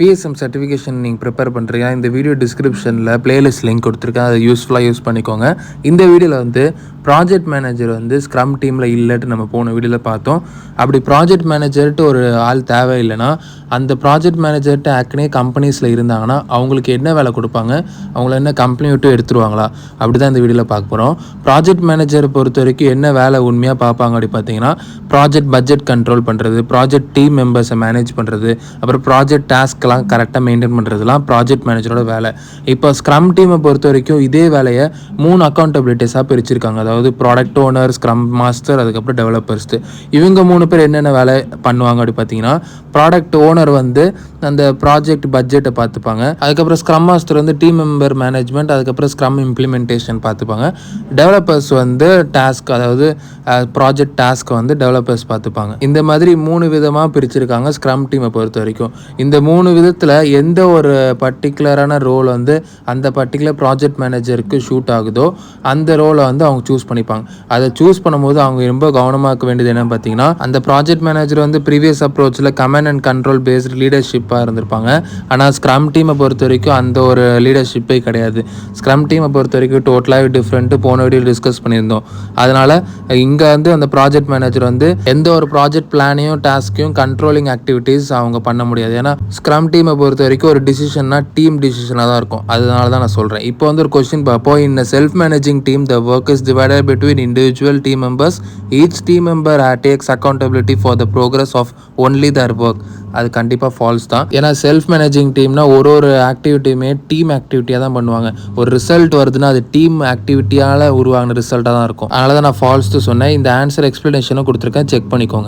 PSM certification நீங்கள் prepare பண்ணுறீங்க. இந்த வீடியோ டிஸ்கிரிப்ஷனில் பிளேலிஸ்ட் லிங்க் கொடுத்துருக்கேன். அதை யூஸ்ஃபுல்லாக யூஸ் பண்ணிக்கோங்க. இந்த வீடியோவில் வந்து ப்ராஜெக்ட் மேனேஜர் வந்து ஸ்க்ரம் டீமில் இல்லைட்டு நம்ம போன வீடியோவில் பார்த்தோம். அப்படி ப்ராஜெக்ட் மேனேஜர்ட்டு ஒரு ஆள் தேவையில்லைன்னா அந்த ப்ராஜெக்ட் மேனேஜர்கிட்ட ஏற்கனவே கம்பெனிஸில் இருந்தாங்கன்னா அவங்களுக்கு என்ன வேலை கொடுப்பாங்க, அவங்கள என்ன கம்பெனி விட்டு எடுத்துருவாங்களா, அப்படி தான் இந்த வீடியோவில் பார்க்க போகிறோம். ப்ராஜெக்ட் மேனேஜரை பொறுத்த வரைக்கும் என்ன வேலை உண்மையாக பார்ப்பாங்க அப்படி பார்த்தீங்கன்னா, ப்ராஜெக்ட் பட்ஜெட் கண்ட்ரோல் பண்ணுறது, ப்ராஜெக்ட் டீம் மெம்பர்ஸை மேனேஜ் பண்ணுறது, அப்புறம் ப்ராஜெக்ட் டாஸ்க் கரெக்டாக மெயின்டைன் பண்ணுறதுலாம் ப்ராஜெக்ட் மேனேஜரோட வேலை. இப்போ ஸ்க்ரம் டீமை பொறுத்த வரைக்கும் இதே வேலையை 3 அக்கௌண்டபிலிட்டிஸாக பிரிச்சிருக்காங்க. அதாவது ப்ராடக்ட் ஓனர், ஸ்க்ரம் மாஸ்டர், அதுக்கப்புறம் டெவலப்பர்ஸ். இவங்க 3 பேர் என்னென்ன வேலை பண்ணுவாங்க அப்படி பார்த்தீங்கன்னா, ப்ராடக்ட் ஓனர் வந்து அந்த ப்ராஜெக்ட் பட்ஜெட்டை பார்த்துப்பாங்க. அதுக்கப்புறம் ஸ்க்ரம் மாஸ்டர் வந்து டீம் மெம்பர் மேனேஜ்மெண்ட், அதுக்கப்புறம் ஸ்க்ரம் இம்ப்ளிமெண்டேஷன் பார்த்துப்பாங்க. டெவலப்பர்ஸ் வந்து டாஸ்க், அதாவது ப்ராஜெக்ட் டாஸ்க் வந்து டெவலப்பர்ஸ் பார்த்துப்பாங்க. இந்த மாதிரி 3 விதமாக பிரிச்சிருக்காங்க ஸ்க்ரம் டீமை பொறுத்த வரைக்கும். இந்த 3 விதத்தில் எந்த ஒரு பர்டிகுலரான ரோல் வந்து அந்த பர்டிகுலர் ப்ராஜெக்ட் மேனேஜருக்கு ஷூட் ஆகுதோ அந்த ரோலை வந்து அவங்க சூஸ் பண்ணிப்பாங்க. அதை சூஸ் பண்ணும்போது அவங்க ரொம்ப கவனமாக இருக்க வேண்டியது என்னன்னு பார்த்தீங்கன்னா, அந்த ப்ராஜெக்ட் மேனேஜர் வந்து ப்ரீவியஸ் அப்ரோச்சில் கமாண்ட் அண்ட் கண்ட்ரோல் பேஸ்டு லீடர்ஷிப்பாக இருந்திருப்பாங்க. ஆனால் ஸ்க்ரம் டீமை பொறுத்த வரைக்கும் அந்த ஒரு லீடர்ஷிப்பே கிடையாது. ஸ்க்ரம் டீமை பொறுத்த வரைக்கும் டோட்டலாக டிஃப்ரெண்ட்டு போன வீடியோ டிஸ்கஸ் பண்ணியிருந்தோம். அதனால் இங்கே வந்து அந்த ப்ராஜெக்ட் மேனேஜர் வந்து எந்த ஒரு ப்ராஜெக்ட் பிளானையும் டாஸ்க்கையும் கண்ட்ரோலிங் ஆக்டிவிட்டீஸ் அவங்க பண்ண முடியாது. ஏன்னா ஸ்க்ரம் டீமை பொறுத்த வரைக்கும் ஒரு டிசிஷன்னா டீம் டிசிஷனாக தான் இருக்கும். அதனால தான் நான் சொல்கிறேன். இப்போ வந்து ஒரு கொஸ்டின் பார்ப்போம். In self managing team the work is divided between individual team members. Each team member takes accountability for the progress of only their work. அது கண்டிப்பாக ஃபால்ஸ் தான். ஏன்னா செல்ஃப் மேனேஜிங் டீம்னா ஒரு ஆக்டிவிட்டியுமே டீம் ஆக்டிவிட்டியாக தான் பண்ணுவாங்க. ஒரு ரிசல்ட் வருதுன்னா அது டீம் ஆக்டிவிட்டியால் உருவாகின ரிசல்ட்டாக தான் இருக்கும். அதனால தான் நான் ஃபால்ஸ்ட்டு சொன்னேன். இந்த ஆன்சர் எக்ஸ்ப்ளனேஷனும் கொடுத்துருக்கேன், செக் பண்ணிக்கோங்க.